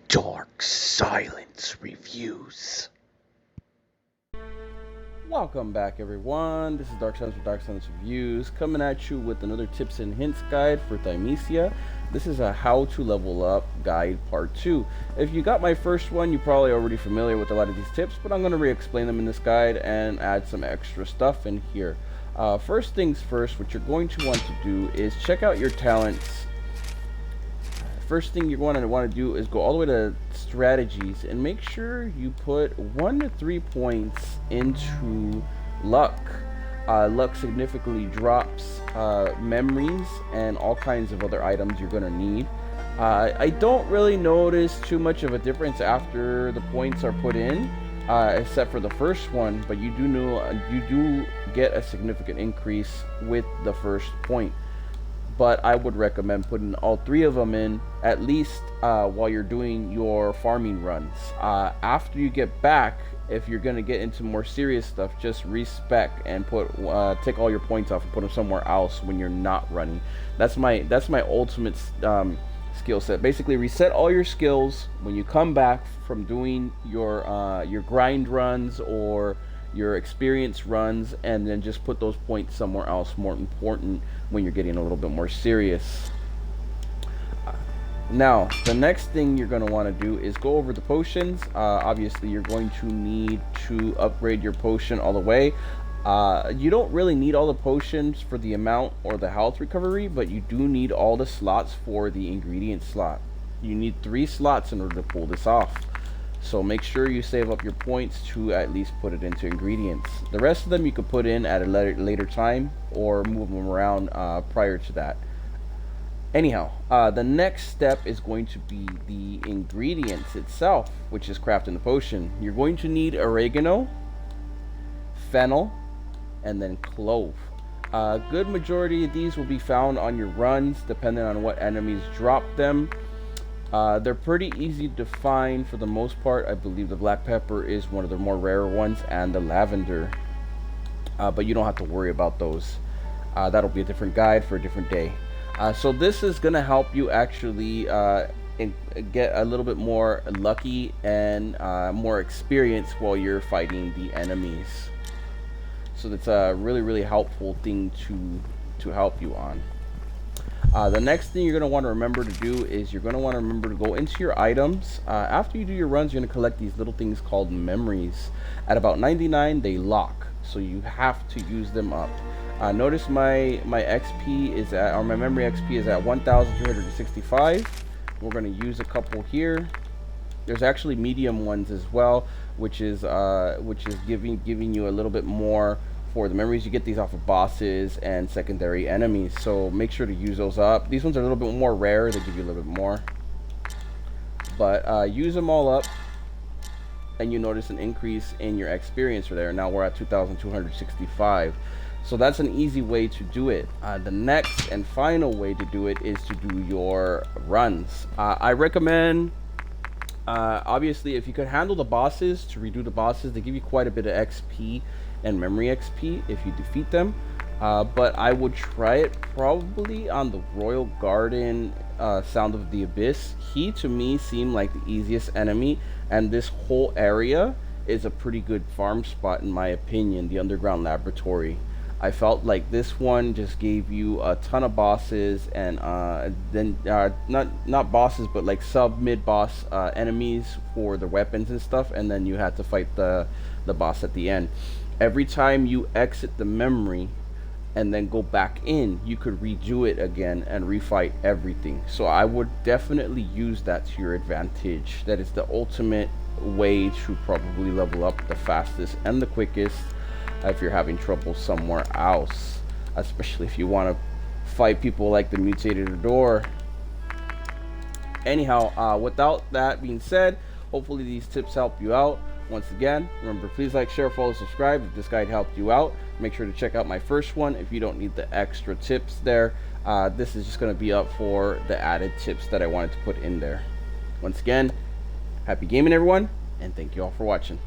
Dark Silence Reviews. Welcome back, everyone. This is Dark Silence with Dark Silence Reviews, coming at you with another tips and hints guide for Thymesia. This is a how to level up guide part 2. If you got my first one, you're probably already familiar with a lot of these tips, but I'm going to re-explain them in this guide and add some extra stuff in here. First things first, what you're going to want to do is check out your talents. First thing you're going to want to do is go all the way to strategies and make sure you put 1 to 3 points into luck. Luck significantly drops memories and all kinds of other items you're going to need. I don't really notice too much of a difference after the points are put in, except for the first one, but you do get a significant increase with the first point. But I would recommend putting all 3 of them in at least while you're doing your farming runs. After you get back, if you're going to get into more serious stuff, just respec and take all your points off and put them somewhere else when you're not running. That's my ultimate skill set. Basically, reset all your skills when you come back from doing your grind runs or your experience runs, and then just put those points somewhere else more important when you're getting a little bit more serious. Now, the next thing you're going to want to do is go over the potions. Obviously, you're going to need to upgrade your potion all the way. You don't really need all the potions for the amount or the health recovery, but you do need all the slots for the ingredient slot. You need 3 slots in order to pull this off. So make sure you save up your points to at least put it into ingredients. The rest of them you could put in at a later time or move them around prior to that. Anyhow, the next step is going to be the ingredients itself, which is crafting the potion. You're going to need oregano, fennel, and then clove. A good majority of these will be found on your runs, depending on what enemies drop them. They're pretty easy to find for the most part. I believe the black pepper is one of the more rare ones, and the lavender. But you don't have to worry about those. That'll be a different guide for a different day. So this is going to help you actually get a little bit more lucky and more experience while you're fighting the enemies. So that's a really helpful thing to help you on. The next thing you're going to want to remember to do is you're going to want to remember to go into your items. After you do your runs, you're going to collect these little things called memories. At about 99, they lock, so you have to use them up. Notice my XP is at, or my memory XP is at 1,365. We're going to use a couple here. There's actually medium ones as well, which is giving you a little bit more for the memories. You get these off of bosses and secondary enemies, so make sure to use those up. These ones are a little bit more rare, they give you a little bit more, but use them all up and you notice an increase in your experience for there. Now we're at 2,265, so that's an easy way to do it. The next and final way to do it is to do your runs. I recommend obviously, if you could handle the bosses, to redo the bosses, they give you quite a bit of XP and memory XP if you defeat them, but I would try it probably on the Royal Garden Sound of the Abyss. He to me seemed like the easiest enemy, and this whole area is a pretty good farm spot in my opinion. The underground laboratory, I felt like this one just gave you a ton of bosses, and then not bosses, but like mid boss enemies for the weapons and stuff, and then you had to fight the boss at the end. Every time you exit the memory and then go back in, you could redo it again and refight everything. So I would definitely use that to your advantage. That is the ultimate way to probably level up the fastest and the quickest if you're having trouble somewhere else, especially if you want to fight people like the mutated Adore. Anyhow, without that being said, hopefully these tips help you out. Once again, remember, please like, share, follow, subscribe if this guide helped you out. Make sure to check out my first one if you don't need the extra tips there. This is just going to be up for the added tips that I wanted to put in there. Once again, happy gaming everyone, and thank you all for watching.